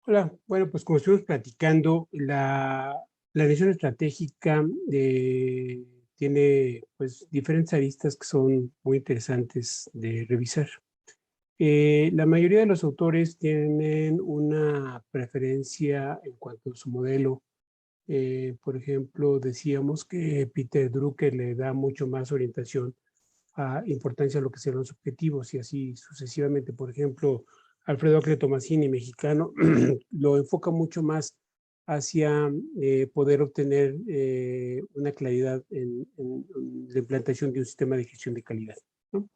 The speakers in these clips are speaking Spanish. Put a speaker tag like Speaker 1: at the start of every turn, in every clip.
Speaker 1: Hola, bueno, pues como estuvimos platicando, la planeación estratégica tiene pues diferentes aristas que son muy interesantes de revisar. La mayoría de los autores tienen una preferencia en cuanto a su modelo. Por ejemplo, decíamos que Peter Drucker le da mucho más orientación a importancia a lo que serán los objetivos y así sucesivamente. Por ejemplo, Alfredo Acre Tomasini, mexicano, lo enfoca mucho más hacia poder obtener una claridad en la implantación de un sistema de gestión de calidad, ¿no?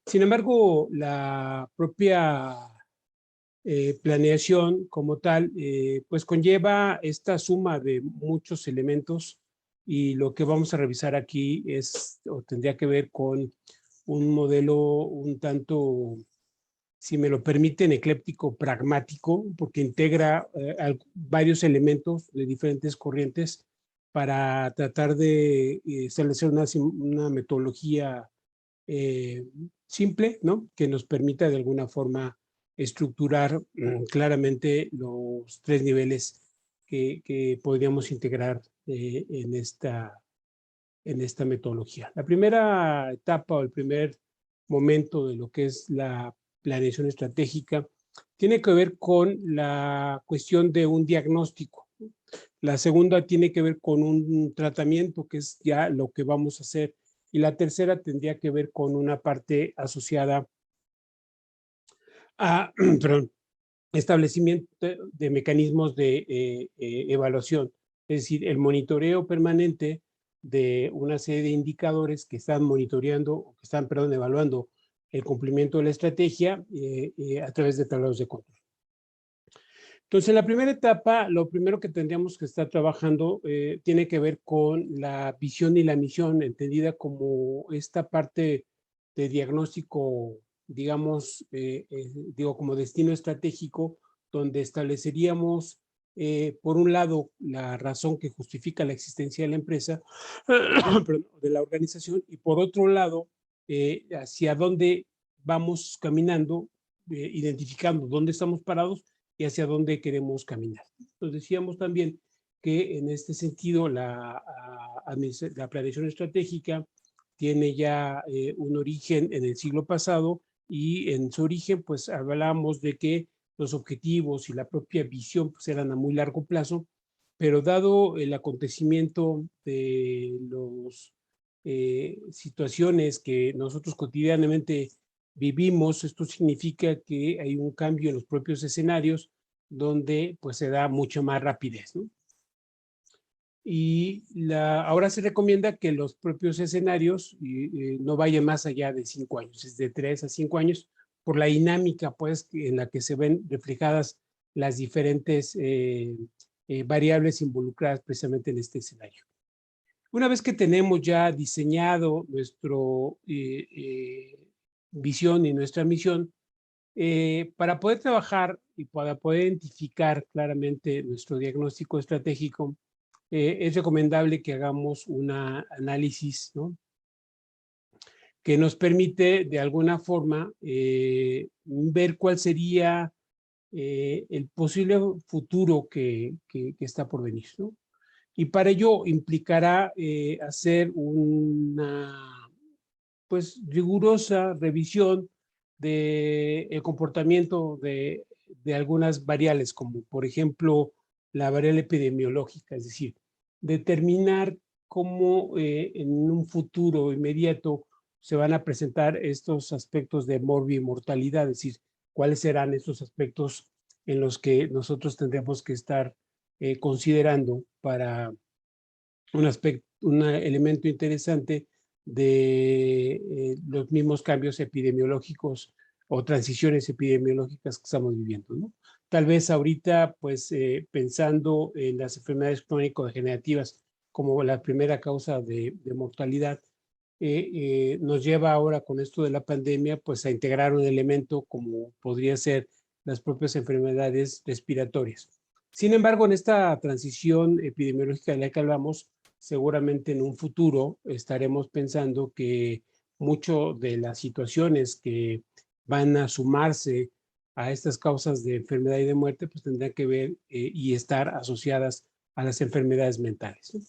Speaker 1: Sin embargo, la propia planeación como tal, pues conlleva esta suma de muchos elementos y lo que vamos a revisar aquí es o tendría que ver con un modelo un tanto, si me lo permiten, ecléptico, pragmático, porque integra varios elementos de diferentes corrientes para tratar de establecer una metodología eh, simple, ¿no? Que nos permita de alguna forma estructurar claramente los tres niveles que podríamos integrar en esta metodología. La primera etapa o el primer momento de lo que es la planeación estratégica tiene que ver con la cuestión de un diagnóstico. La segunda tiene que ver con un tratamiento, que es ya lo que vamos a hacer. Y la tercera tendría que ver con una parte asociada a perdón, establecimiento de mecanismos de evaluación, es decir, el monitoreo permanente de una serie de indicadores que están monitoreando, o que están, perdón, evaluando el cumplimiento de la estrategia a través de tableros de control. Entonces, en la primera etapa, lo primero que tendríamos que estar trabajando tiene que ver con la visión y la misión, entendida como esta parte de diagnóstico, digamos, digo, como destino estratégico, donde estableceríamos, por un lado, la razón que justifica la existencia de la empresa, de la organización, y por otro lado, hacia dónde vamos caminando, identificando dónde estamos parados y hacia dónde queremos caminar. Entonces decíamos también que en este sentido la planeación estratégica tiene ya un origen en el siglo pasado y en su origen pues hablamos de que los objetivos y la propia visión pues eran a muy largo plazo, pero dado el acontecimiento de las situaciones que nosotros cotidianamente vivimos, esto significa que hay un cambio en los propios escenarios donde pues se da mucho más rapidez, ¿no? Y ahora se recomienda que los propios escenarios no vayan más allá de 5 años, es de 3 a 5 años, por la dinámica pues en la que se ven reflejadas las diferentes variables involucradas precisamente en este escenario. Una vez que tenemos ya diseñado nuestro visión y nuestra misión, para poder trabajar y para poder identificar claramente nuestro diagnóstico estratégico, es recomendable que hagamos un análisis, ¿no? Que nos permite de alguna forma ver cuál sería el posible futuro que está por venir, ¿no? Y para ello implicará hacer una pues rigurosa revisión del comportamiento de algunas variables, como por ejemplo la variable epidemiológica, es decir, determinar cómo en un futuro inmediato se van a presentar estos aspectos de morbimortalidad, es decir, cuáles serán estos aspectos en los que nosotros tendremos que estar considerando para un aspecto, un elemento interesante de los mismos cambios epidemiológicos o transiciones epidemiológicas que estamos viviendo, ¿no? Tal vez ahorita, pues, pensando en las enfermedades crónico-degenerativas como la primera causa de mortalidad, nos lleva ahora con esto de la pandemia, pues, a integrar un elemento como podría ser las propias enfermedades respiratorias. Sin embargo, en esta transición epidemiológica de la que hablamos, seguramente en un futuro estaremos pensando que mucho de las situaciones que van a sumarse a estas causas de enfermedad y de muerte, pues tendrán que ver y estar asociadas a las enfermedades mentales, ¿no?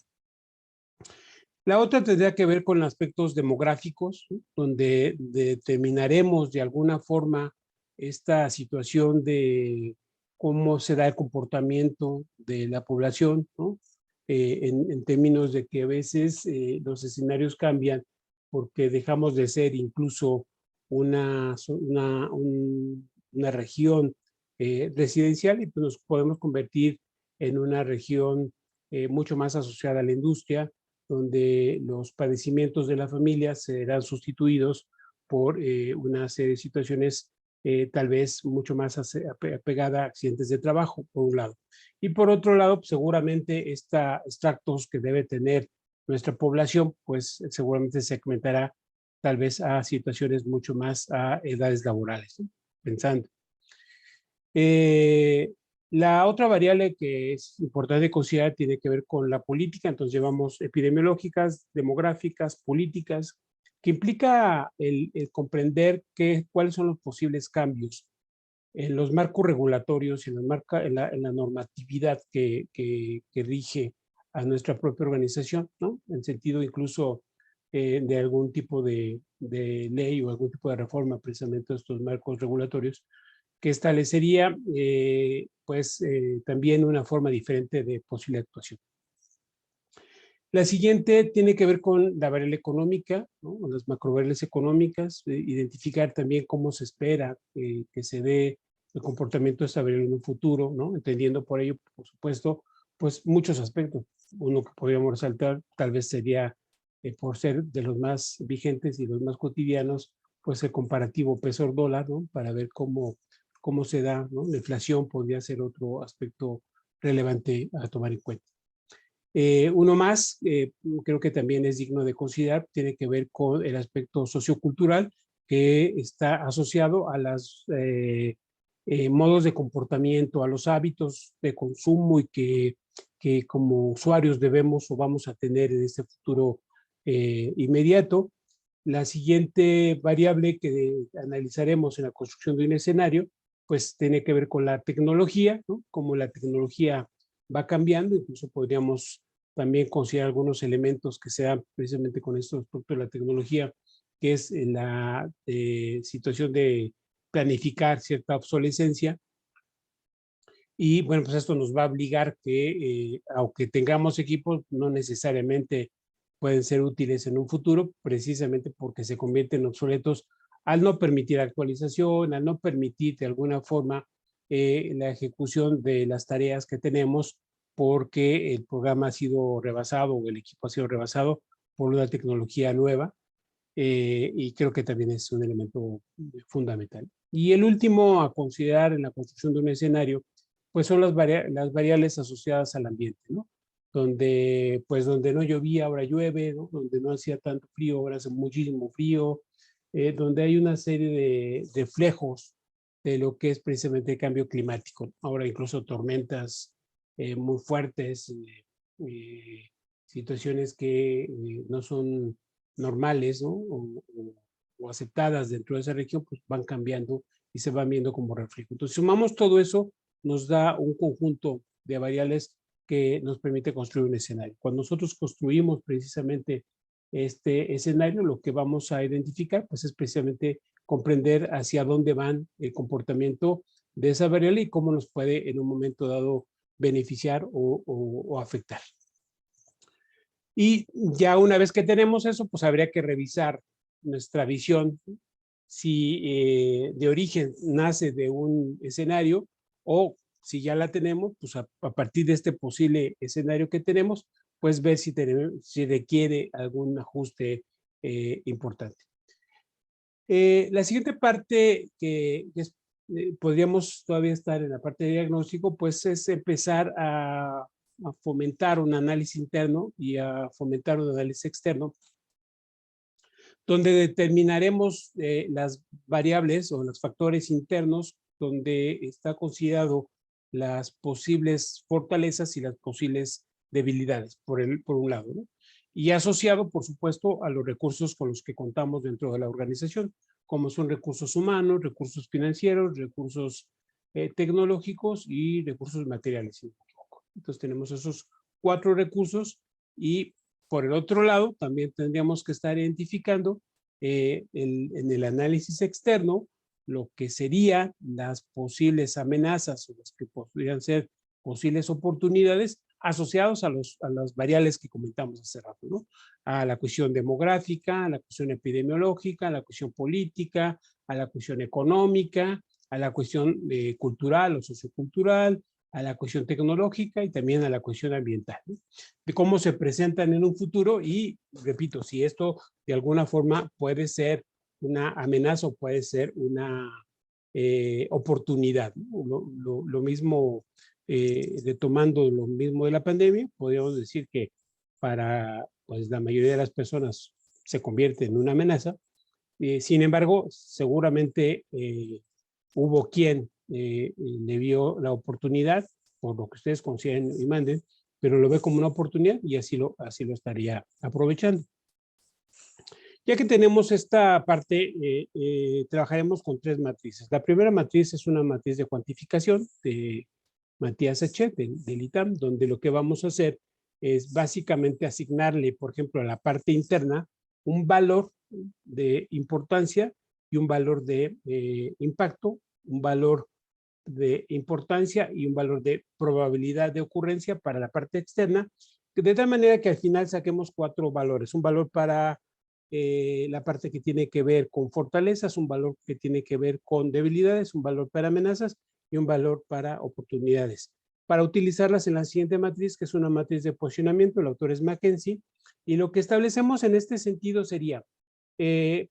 Speaker 1: La otra tendría que ver con aspectos demográficos, ¿no? Donde determinaremos de alguna forma esta situación de cómo se da el comportamiento de la población, ¿no? En términos de que a veces los escenarios cambian porque dejamos de ser incluso una región residencial y pues nos podemos convertir en una región mucho más asociada a la industria, donde los padecimientos de la familia serán sustituidos por una serie de situaciones tal vez mucho más apegada a accidentes de trabajo, por un lado. Y por otro lado, pues, seguramente extractos que debe tener nuestra población, pues seguramente se segmentará tal vez a situaciones mucho más a edades laborales, ¿no? Pensando. La otra variable que es importante considerar tiene que ver con la política, entonces llevamos epidemiológicas, demográficas, políticas, que implica el comprender cuáles son los posibles cambios en los marcos regulatorios y en la normatividad que rige a nuestra propia organización, ¿no? En sentido incluso de algún tipo de ley o algún tipo de reforma precisamente de estos marcos regulatorios, que establecería también una forma diferente de posible actuación. La siguiente tiene que ver con la variable económica, ¿no? Las macrovariables económicas, identificar también cómo se espera que se dé el comportamiento de esta variable en un futuro, ¿no? Entendiendo por ello, por supuesto, pues muchos aspectos. Uno que podríamos resaltar tal vez sería, por ser de los más vigentes y los más cotidianos, pues el comparativo peso-dólar, ¿no? Para ver cómo se da, ¿no? La inflación podría ser otro aspecto relevante a tomar en cuenta. Uno más, creo que también es digno de considerar, tiene que ver con el aspecto sociocultural que está asociado a los modos de comportamiento, a los hábitos de consumo y que como usuarios debemos o vamos a tener en este futuro inmediato. La siguiente variable que analizaremos en la construcción de un escenario, pues tiene que ver con la tecnología, ¿no? Cómo la tecnología va cambiando, incluso podríamos también considerar algunos elementos que se dan precisamente con esto respecto de la tecnología, que es la situación de planificar cierta obsolescencia. Y bueno, pues esto nos va a obligar que, aunque tengamos equipos, no necesariamente pueden ser útiles en un futuro, precisamente porque se convierten en obsoletos al no permitir actualización, al no permitir de alguna forma la ejecución de las tareas que tenemos, porque el programa ha sido rebasado o el equipo ha sido rebasado por una tecnología nueva, y creo que también es un elemento fundamental. Y el último a considerar en la construcción de un escenario, pues son las variables asociadas al ambiente, ¿no? Donde no llovía, ahora llueve, ¿no? Donde no hacía tanto frío, ahora hace muchísimo frío, donde hay una serie de reflejos de lo que es precisamente el cambio climático. Ahora incluso tormentas muy fuertes, situaciones que no son normales, ¿no? O aceptadas dentro de esa región, pues van cambiando y se van viendo como reflejo. Entonces, sumamos todo eso, nos da un conjunto de variables que nos permite construir un escenario. Cuando nosotros construimos precisamente este escenario, lo que vamos a identificar, pues es precisamente comprender hacia dónde van el comportamiento de esa variable y cómo nos puede en un momento dado beneficiar o afectar. Y ya una vez que tenemos eso, pues habría que revisar nuestra visión, si de origen nace de un escenario o si ya la tenemos, pues a partir de este posible escenario que tenemos, pues ver si requiere algún ajuste importante. La siguiente parte podríamos todavía estar en la parte de diagnóstico, pues es empezar a fomentar un análisis interno y a fomentar un análisis externo, donde determinaremos las variables o los factores internos, donde está considerado las posibles fortalezas y las posibles debilidades, por un lado, ¿no? Y asociado, por supuesto, a los recursos con los que contamos dentro de la organización, como son recursos humanos, recursos financieros, recursos tecnológicos y recursos materiales. Entonces tenemos esos 4 recursos y por el otro lado también tendríamos que estar identificando en el análisis externo lo que serían las posibles amenazas o las que podrían ser posibles oportunidades asociados a las variables que comentamos hace rato, ¿no? A la cuestión demográfica, a la cuestión epidemiológica, a la cuestión política, a la cuestión económica, a la cuestión cultural o sociocultural, a la cuestión tecnológica y también a la cuestión ambiental, ¿no? De cómo se presentan en un futuro y, repito, si esto de alguna forma puede ser una amenaza o puede ser una oportunidad, ¿no? Lo mismo, retomando lo mismo de la pandemia, podríamos decir que para pues, la mayoría de las personas se convierte en una amenaza. Sin embargo, seguramente hubo quien le vio la oportunidad, por lo que ustedes consideren y manden, pero lo ve como una oportunidad y así lo estaría aprovechando. Ya que tenemos esta parte, trabajaremos con 3 matrices. La primera matriz es una matriz de cuantificación de Matías H. del ITAM, donde lo que vamos a hacer es básicamente asignarle, por ejemplo, a la parte interna un valor de importancia y un valor de impacto, un valor de importancia y un valor de probabilidad de ocurrencia para la parte externa, de tal manera que al final saquemos 4 valores. Un valor para la parte que tiene que ver con fortalezas, un valor que tiene que ver con debilidades, un valor para amenazas y un valor para oportunidades. Para utilizarlas en la siguiente matriz, que es una matriz de posicionamiento, el autor es Mackenzie, y lo que establecemos en este sentido sería,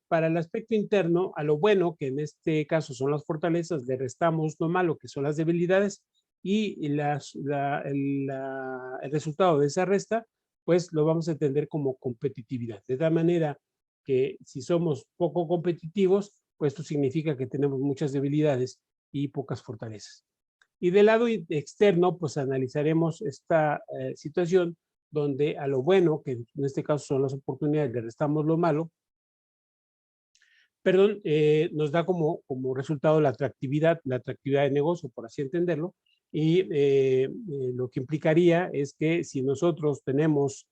Speaker 1: para el aspecto interno, a lo bueno, que en este caso son las fortalezas, le restamos lo malo, que son las debilidades, y el resultado de esa resta, pues lo vamos a entender como competitividad. De tal manera que si somos poco competitivos, pues esto significa que tenemos muchas debilidades y pocas fortalezas. Y del lado externo, pues analizaremos esta situación donde a lo bueno, que en este caso son las oportunidades, le restamos lo malo, perdón, nos da como resultado la atractividad de negocio, por así entenderlo, y lo que implicaría es que si nosotros tenemos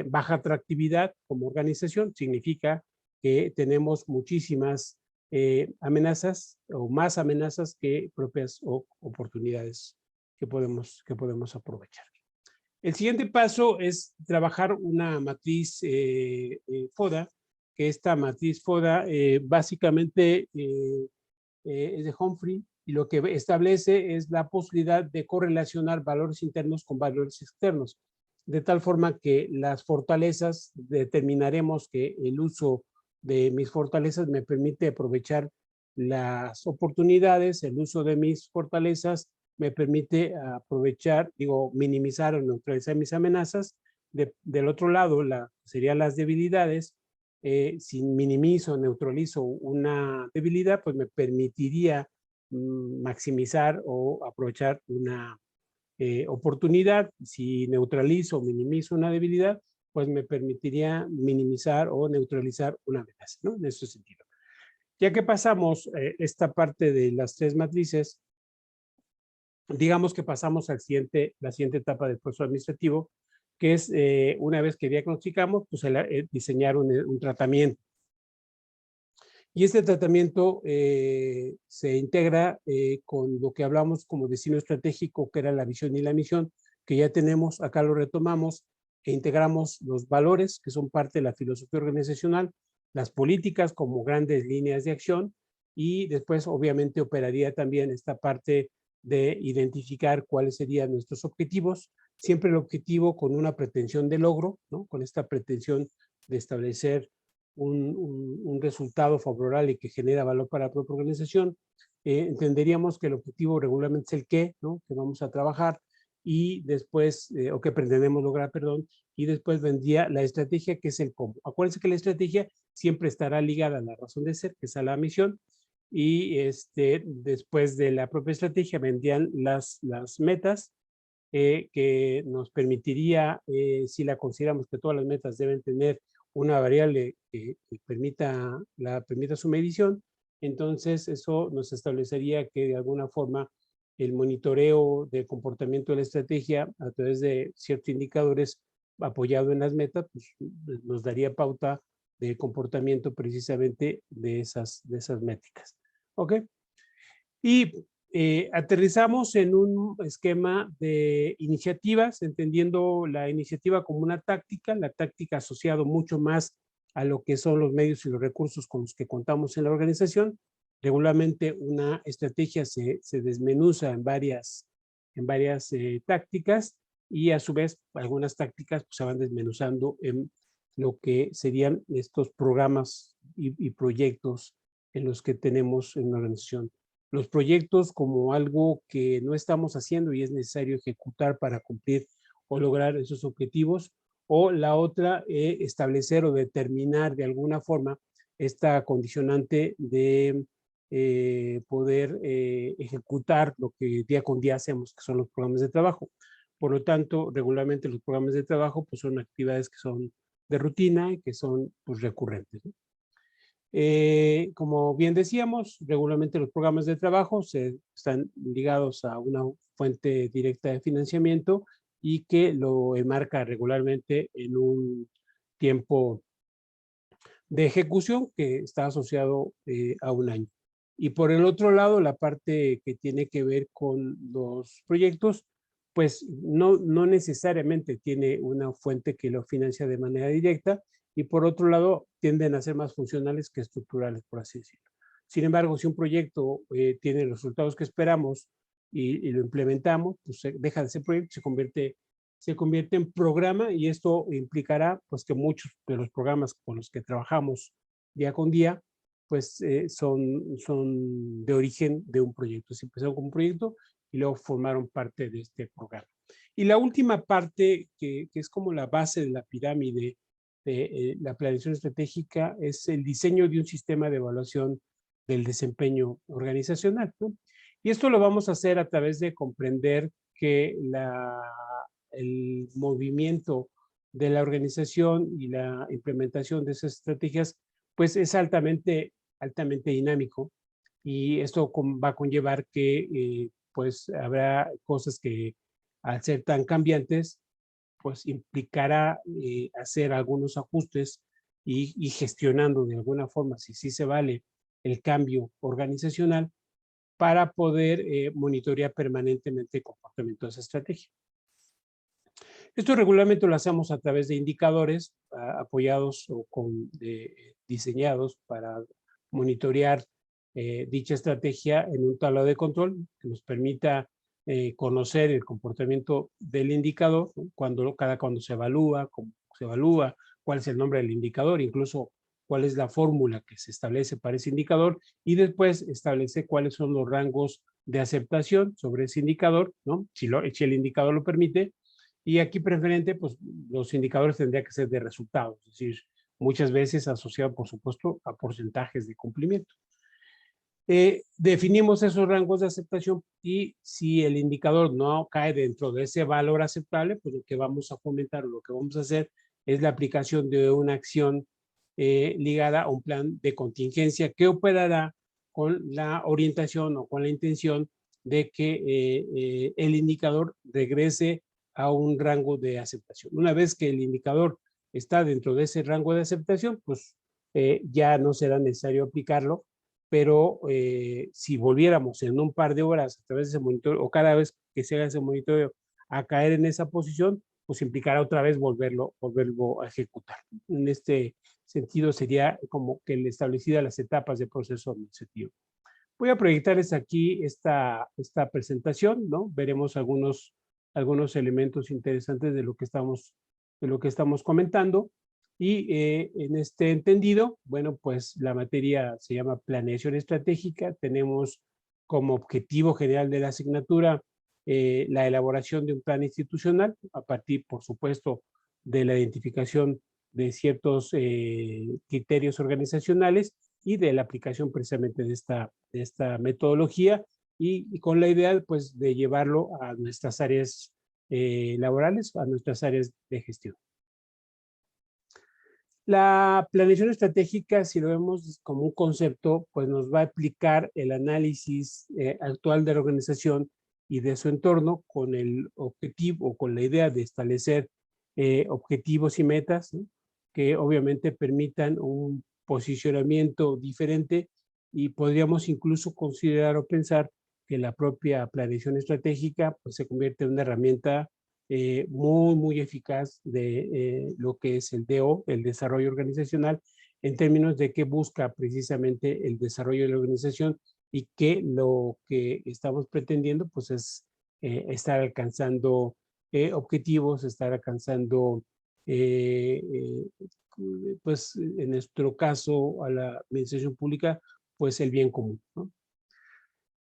Speaker 1: baja atractividad como organización, significa que tenemos muchísimas amenazas o más amenazas que propias oportunidades que podemos aprovechar. El siguiente paso es trabajar una matriz FODA, que esta matriz FODA básicamente es de Humphrey y lo que establece es la posibilidad de correlacionar valores internos con valores externos, de tal forma que las fortalezas determinaremos que el uso de mis fortalezas me permite aprovechar las oportunidades, el uso de mis fortalezas me permite aprovechar, minimizar o neutralizar mis amenazas. Del otro lado, serían las debilidades. Si minimizo o neutralizo una debilidad, pues me permitiría maximizar o aprovechar una oportunidad. Si neutralizo o minimizo una debilidad, pues me permitiría minimizar o neutralizar una amenaza, ¿no? En ese sentido. Ya que pasamos esta parte de las 3 matrices, digamos que pasamos a la siguiente etapa del proceso administrativo, que es una vez que diagnosticamos, pues diseñar un tratamiento. Y este tratamiento se integra con lo que hablamos como destino estratégico, que era la visión y la misión, que ya tenemos, acá lo retomamos, e integramos los valores, que son parte de la filosofía organizacional, las políticas como grandes líneas de acción, y después obviamente operaría también esta parte de identificar cuáles serían nuestros objetivos, siempre el objetivo con una pretensión de logro, ¿no? Con esta pretensión de establecer un resultado favorable y que genera valor para la propia organización. Entenderíamos que el objetivo regularmente es el qué, ¿no? Que vamos a trabajar y después, o que pretendemos lograr, perdón, y después vendría la estrategia, que es el cómo. Acuérdense que la estrategia siempre estará ligada a la razón de ser, que es a la misión, y después de la propia estrategia vendrían las metas, que nos permitiría, si la consideramos que todas las metas deben tener una variable que permita su medición, entonces eso nos establecería que de alguna forma el monitoreo de comportamiento de la estrategia a través de ciertos indicadores apoyado en las metas, pues, nos daría pauta de comportamiento precisamente de esas métricas. ¿Ok? Y aterrizamos en un esquema de iniciativas, entendiendo la iniciativa como una táctica, la táctica asociado mucho más a lo que son los medios y los recursos con los que contamos en la organización. Regularmente una estrategia se desmenuza en varias tácticas y a su vez algunas tácticas pues, se van desmenuzando en lo que serían estos programas y proyectos en los que tenemos en la organización. Los proyectos como algo que no estamos haciendo y es necesario ejecutar para cumplir o lograr esos objetivos, o la otra, establecer o determinar de alguna forma esta condicionante de poder ejecutar lo que día con día hacemos, que son los programas de trabajo. Por lo tanto, regularmente los programas de trabajo pues, son actividades que son de rutina y que son pues, recurrentes, ¿no? Como bien decíamos, regularmente los programas de trabajo están ligados a una fuente directa de financiamiento y que lo enmarca regularmente en un tiempo de ejecución que está asociado a un año. Y por el otro lado, la parte que tiene que ver con los proyectos, pues no necesariamente tiene una fuente que lo financia de manera directa, y por otro lado tienden a ser más funcionales que estructurales, por así decirlo. Sin embargo, si un proyecto tiene los resultados que esperamos y lo implementamos, pues deja de ser proyecto, se convierte en programa, y esto implicará pues que muchos de los programas con los que trabajamos día con día pues son de origen de un proyecto. Se empezaron con un proyecto y luego formaron parte de este programa. Y la última parte que es como la base de la pirámide de la planeación estratégica es el diseño de un sistema de evaluación del desempeño organizacional, ¿no? Y esto lo vamos a hacer a través de comprender que el movimiento de la organización y la implementación de esas estrategias pues es altamente dinámico, y esto va a conllevar que pues habrá cosas que al ser tan cambiantes pues implicará hacer algunos ajustes y gestionando de alguna forma, si sí se vale, el cambio organizacional para poder monitorear permanentemente el comportamiento de esa estrategia. Esto regularmente lo hacemos a través de indicadores apoyados o diseñados para monitorear dicha estrategia en un tablero de control que nos permita conocer el comportamiento del indicador, ¿no? Cuando se evalúa, cómo se evalúa, cuál es el nombre del indicador, incluso cuál es la fórmula que se establece para ese indicador, y después establece cuáles son los rangos de aceptación sobre ese indicador, ¿no? Si el indicador lo permite. Y aquí preferente, pues los indicadores tendrían que ser de resultados, es decir, muchas veces asociado, por supuesto, a porcentajes de cumplimiento. Definimos esos rangos de aceptación, y si el indicador no cae dentro de ese valor aceptable, pues lo que vamos a fomentar o lo que vamos a hacer es la aplicación de una acción ligada a un plan de contingencia que operará con la orientación o con la intención de que el indicador regrese a un rango de aceptación. Una vez que el indicador está dentro de ese rango de aceptación, pues ya no será necesario aplicarlo, pero si volviéramos en un par de horas a través de ese monitoreo, o cada vez que se haga ese monitoreo, a caer en esa posición, pues implicará otra vez volverlo a ejecutar. En este sentido sería como que le establecida las etapas de proceso administrativo. Voy a proyectarles aquí esta presentación, ¿no? Veremos algunos elementos interesantes de lo que estamos comentando. Y en este entendido, bueno, pues la materia se llama planeación estratégica. Tenemos como objetivo general de la asignatura la elaboración de un plan institucional a partir, por supuesto, de la identificación de ciertos criterios organizacionales y de la aplicación precisamente de esta metodología, y con la idea pues de llevarlo a nuestras áreas laborales, a nuestras áreas de gestión. La planeación estratégica, si lo vemos como un concepto, pues nos va a aplicar el análisis actual de la organización y de su entorno con el objetivo o con la idea de establecer objetivos y metas, ¿no?, que obviamente permitan un posicionamiento diferente, y podríamos incluso considerar o pensar que la propia planeación estratégica pues, se convierte en una herramienta muy eficaz de lo que es el DO, el desarrollo organizacional, en términos de que busca precisamente el desarrollo de la organización, y que lo que estamos pretendiendo pues es estar alcanzando objetivos, estar alcanzando pues en nuestro caso a la administración pública, pues el bien común, ¿no?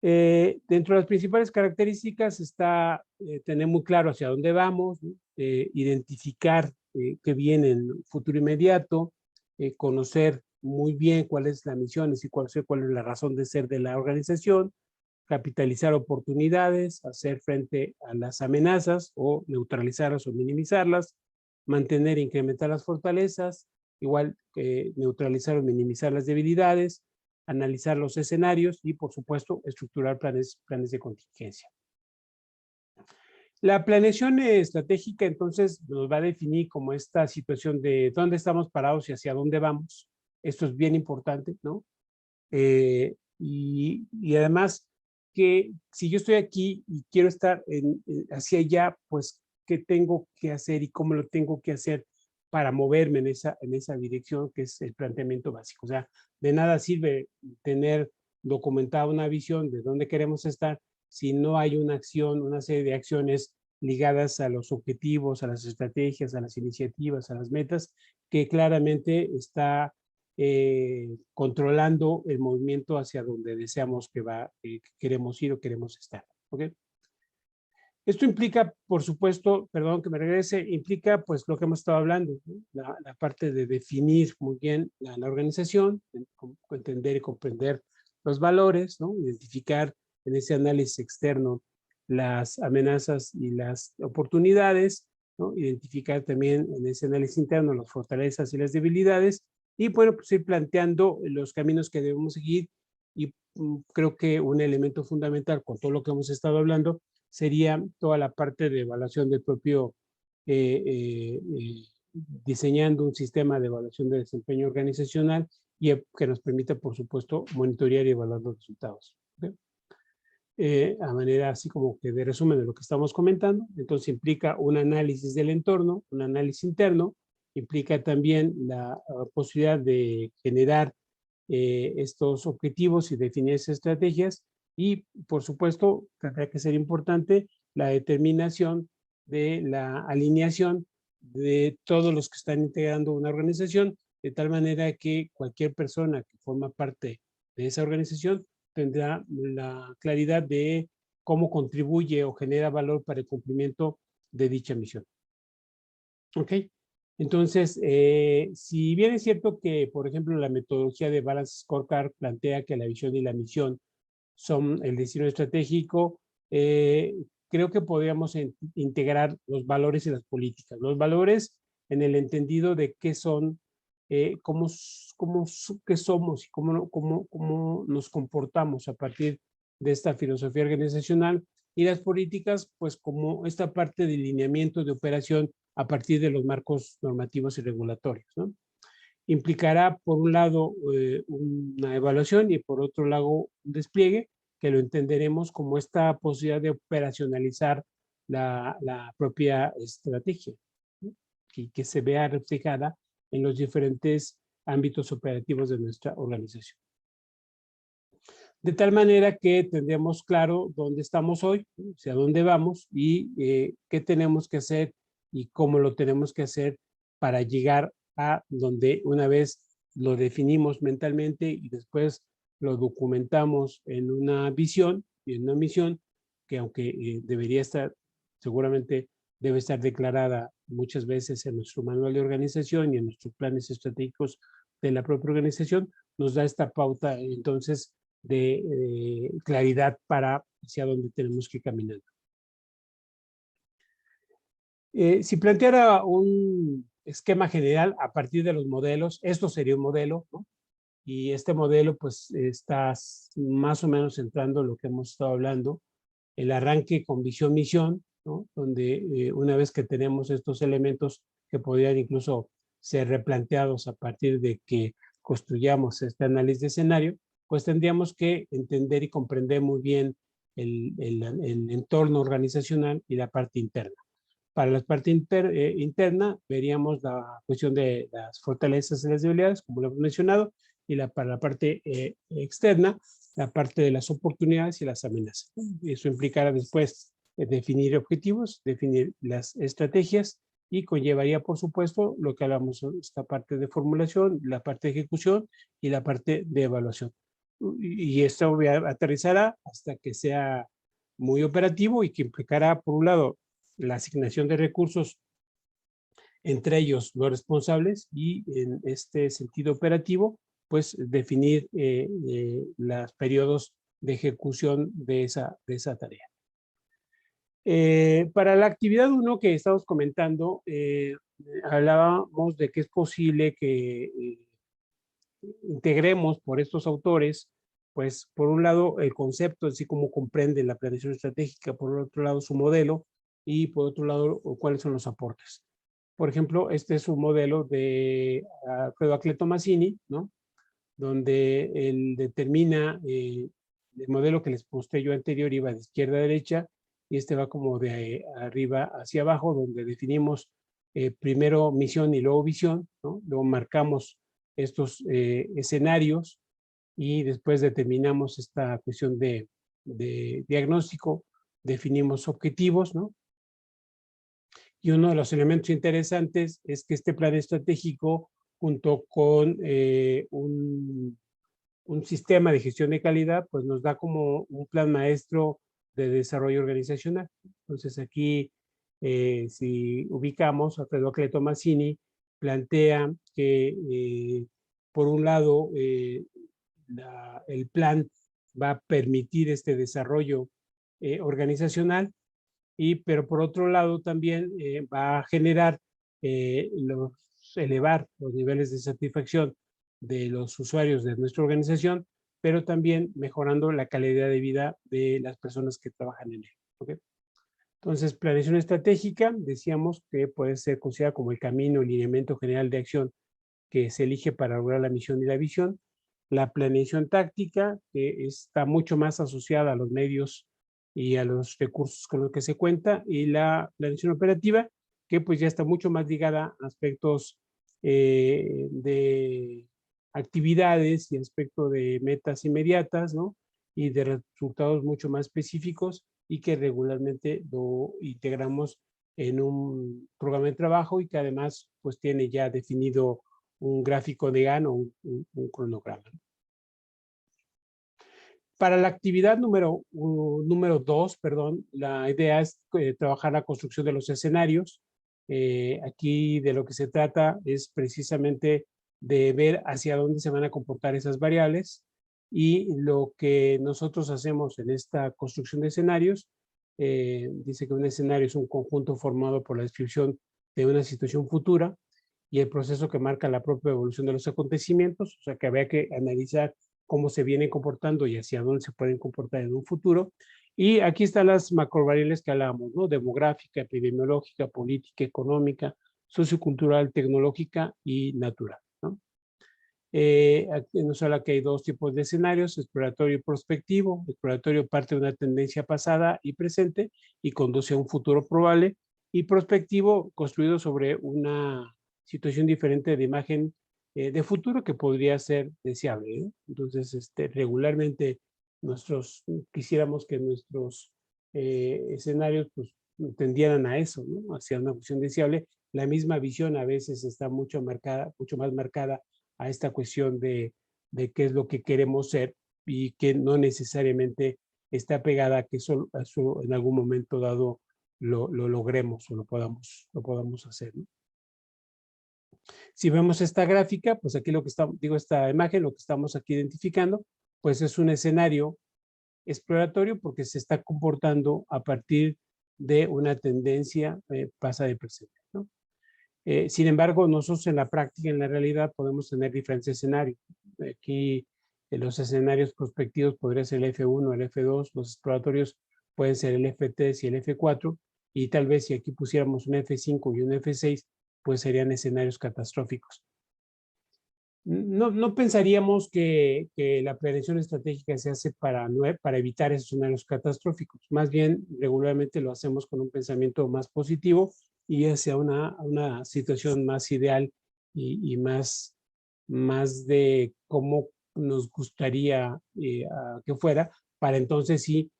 Speaker 1: Dentro de las principales características está tener muy claro hacia dónde vamos, ¿no?, identificar qué viene en el futuro inmediato, conocer muy bien cuál es la misión y cuál es la razón de ser de la organización, capitalizar oportunidades, hacer frente a las amenazas o neutralizarlas o minimizarlas, mantener e incrementar las fortalezas, igual neutralizar o minimizar las debilidades, analizar los escenarios y, por supuesto, estructurar planes de contingencia. La planeación estratégica, entonces, nos va a definir como esta situación de dónde estamos parados y hacia dónde vamos. Esto es bien importante, ¿no? Y además, que si yo estoy aquí y quiero estar hacia allá, pues, ¿qué tengo que hacer y cómo lo tengo que hacer para moverme en esa dirección, que es el planteamiento básico? O sea, de nada sirve tener documentada una visión de dónde queremos estar si no hay una acción, una serie de acciones ligadas a los objetivos, a las estrategias, a las iniciativas, a las metas, que claramente está controlando el movimiento hacia donde deseamos que queremos ir o queremos estar. ¿Okay? Esto implica, por supuesto, perdón que me regrese, implica pues lo que hemos estado hablando, ¿no? La parte de definir muy bien la organización, entender y comprender los valores, ¿no? Identificar en ese análisis externo las amenazas y las oportunidades, ¿no? Identificar también en ese análisis interno las fortalezas y las debilidades, y bueno, pues ir planteando los caminos que debemos seguir. Y creo que un elemento fundamental con todo lo que hemos estado hablando sería toda la parte de evaluación del propio, diseñando un sistema de evaluación de desempeño organizacional y que nos permita, por supuesto, monitorear y evaluar los resultados. ¿Okay? A manera así como que de resumen de lo que estamos comentando, entonces implica un análisis del entorno, un análisis interno, implica también la posibilidad de generar estos objetivos y definir esas estrategias, y por supuesto tendrá que ser importante la determinación de la alineación de todos los que están integrando una organización, de tal manera que cualquier persona que forma parte de esa organización tendrá la claridad de cómo contribuye o genera valor para el cumplimiento de dicha misión. ¿Ok? Entonces, si bien es cierto que, por ejemplo, la metodología de Balance Scorecard plantea que la visión y la misión son el destino estratégico, creo que podríamos integrar los valores y las políticas. Los valores en el entendido de qué son, qué somos y cómo nos comportamos a partir de esta filosofía organizacional, y las políticas, pues como esta parte de lineamiento de operación a partir de los marcos normativos y regulatorios, ¿no? Implicará, por un lado, una evaluación y por otro lado, un despliegue, que lo entenderemos como esta posibilidad de operacionalizar la propia estrategia, ¿no? Y que se vea reflejada en los diferentes ámbitos operativos de nuestra organización. De tal manera que tendremos claro dónde estamos hoy, hacia dónde vamos y qué tenemos que hacer y cómo lo tenemos que hacer para llegar a donde, una vez lo definimos mentalmente y después lo documentamos en una visión y en una misión, que aunque debería estar, seguramente debe estar declarada muchas veces en nuestro manual de organización y en nuestros planes estratégicos de la propia organización, nos da esta pauta entonces de claridad para hacia dónde tenemos que caminar. Si planteara un esquema general a partir de los modelos. Esto sería un modelo, ¿no? Y este modelo pues está más o menos centrando lo que hemos estado hablando, el arranque con visión-misión, ¿no? Donde una vez que tenemos estos elementos que podrían incluso ser replanteados a partir de que construyamos este análisis de escenario, pues tendríamos que entender y comprender muy bien el entorno organizacional y la parte interna. Para la parte interna, veríamos la cuestión de las fortalezas y las debilidades, como lo hemos mencionado, y para la parte externa, la parte de las oportunidades y las amenazas. Eso implicará después definir objetivos, definir las estrategias y conllevaría, por supuesto, lo que hablamos, esta parte de formulación, la parte de ejecución y la parte de evaluación. Y esto aterrizará hasta que sea muy operativo y que implicará, por un lado, la asignación de recursos entre ellos los responsables y en este sentido operativo, pues definir los periodos de ejecución de esa tarea. Para la actividad 1 que estamos comentando, hablábamos de que es posible que integremos por estos autores, pues por un lado el concepto, así como comprende la planeación estratégica, por otro lado su modelo y por otro lado cuáles son los aportes. Por ejemplo, este es un modelo de Alfredo Acleto Mazzini, ¿no? Donde él determina el modelo que les mostré yo anterior iba de izquierda a derecha y este va como de arriba hacia abajo, donde definimos primero misión y luego visión, ¿no? Luego marcamos estos escenarios y después determinamos esta cuestión de diagnóstico, definimos objetivos, ¿no? Y uno de los elementos interesantes es que este plan estratégico, junto con un sistema de gestión de calidad, pues nos da como un plan maestro de desarrollo organizacional. Entonces aquí, si ubicamos, Alfredo Acleto Mazzini plantea que, por un lado, el plan va a permitir este desarrollo organizacional, pero por otro lado también va a generar, elevar los niveles de satisfacción de los usuarios de nuestra organización, pero también mejorando la calidad de vida de las personas que trabajan en él. ¿Okay? Entonces, planeación estratégica, decíamos que puede ser considerada como el camino, el lineamiento general de acción que se elige para lograr la misión y la visión. La planeación táctica, que está mucho más asociada a los medios y a los recursos con los que se cuenta, y la planeación operativa, que pues ya está mucho más ligada a aspectos de actividades y aspecto de metas inmediatas, ¿no? Y de resultados mucho más específicos y que regularmente lo integramos en un programa de trabajo y que además pues tiene ya definido un gráfico de Gantt o un cronograma. Para la actividad número 2, la idea es trabajar la construcción de los escenarios. Aquí de lo que se trata es precisamente de ver hacia dónde se van a comportar esas variables y lo que nosotros hacemos en esta construcción de escenarios, dice que un escenario es un conjunto formado por la descripción de una situación futura y el proceso que marca la propia evolución de los acontecimientos, o sea que habría que analizar cómo se vienen comportando y hacia dónde se pueden comportar en un futuro. Y aquí están las macrovariables que hablamos, ¿no? Demográfica, epidemiológica, política, económica, sociocultural, tecnológica y natural, ¿no? Aquí nos habla que hay dos tipos de escenarios, exploratorio y prospectivo. Exploratorio parte de una tendencia pasada y presente y conduce a un futuro probable. Y prospectivo, construido sobre una situación diferente de imagen de futuro que podría ser deseable, ¿eh? Entonces, regularmente quisiéramos que nuestros escenarios pues, tendieran a eso, ¿no? Hacia una visión deseable. La misma visión a veces está mucho más marcada a esta cuestión de qué es lo que queremos ser y que no necesariamente está pegada a que eso en algún momento dado lo logremos o lo podamos hacer, ¿no? Si vemos esta gráfica, pues aquí esta imagen, lo que estamos aquí identificando, pues es un escenario exploratorio porque se está comportando a partir de una tendencia pasada y presente, ¿no? Sin embargo, nosotros en la práctica, en la realidad, podemos tener diferentes escenarios. Aquí los escenarios prospectivos podría ser el F1, el F2, los exploratorios pueden ser el F3 y el F4, y tal vez si aquí pusiéramos un F5 y un F6, pues serían escenarios catastróficos. No pensaríamos que la planeación estratégica se hace para evitar esos escenarios catastróficos. Más bien, regularmente lo hacemos con un pensamiento más positivo y hacia una situación más ideal y más de cómo nos gustaría que fuera, para entonces sí,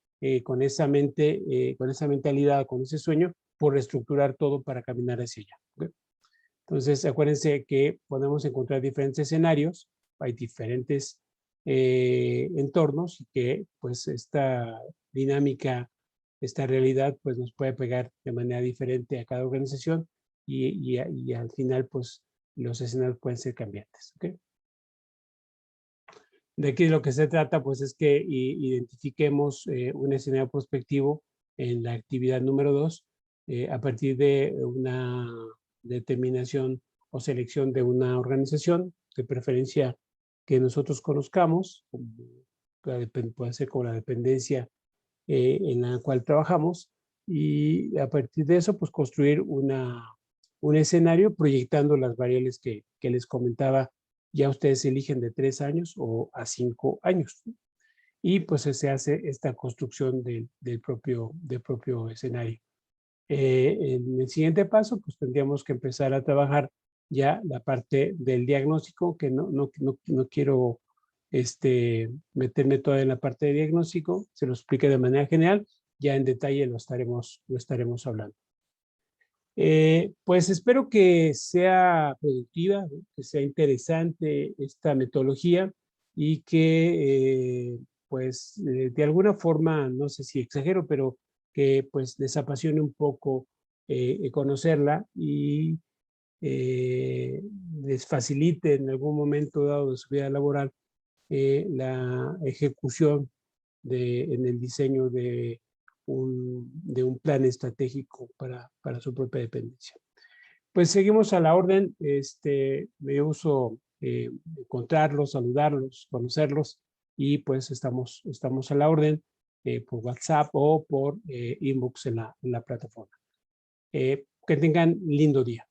Speaker 1: con esa mentalidad, con ese sueño, por reestructurar todo para caminar hacia allá. ¿Okay? Entonces, acuérdense que podemos encontrar diferentes escenarios, hay diferentes entornos y que pues esta dinámica, esta realidad pues nos puede pegar de manera diferente a cada organización y al final pues los escenarios pueden ser cambiantes. ¿Okay? De aquí lo que se trata pues es que identifiquemos un escenario prospectivo en la actividad número 2 a partir de una determinación o selección de una organización, de preferencia que nosotros conozcamos, puede ser como la dependencia en la cual trabajamos, y a partir de eso, pues construir un escenario proyectando las variables que les comentaba. Ya ustedes eligen de 3 años o a 5 años. Y pues se hace esta construcción del propio escenario. En el siguiente paso, pues tendríamos que empezar a trabajar ya la parte del diagnóstico, que no quiero meterme toda en la parte de diagnóstico, se lo explique de manera general, ya en detalle lo estaremos hablando. Pues espero que sea productiva, que sea interesante esta metodología y que pues de alguna forma, no sé si exagero, pero que pues les apasione un poco conocerla y les facilite en algún momento dado de su vida laboral la ejecución en el diseño de un plan estratégico para su propia dependencia. Pues seguimos a la orden. Me uso encontrarlos, saludarlos, conocerlos y pues estamos a la orden por WhatsApp o por inbox en la plataforma. Que tengan lindo día.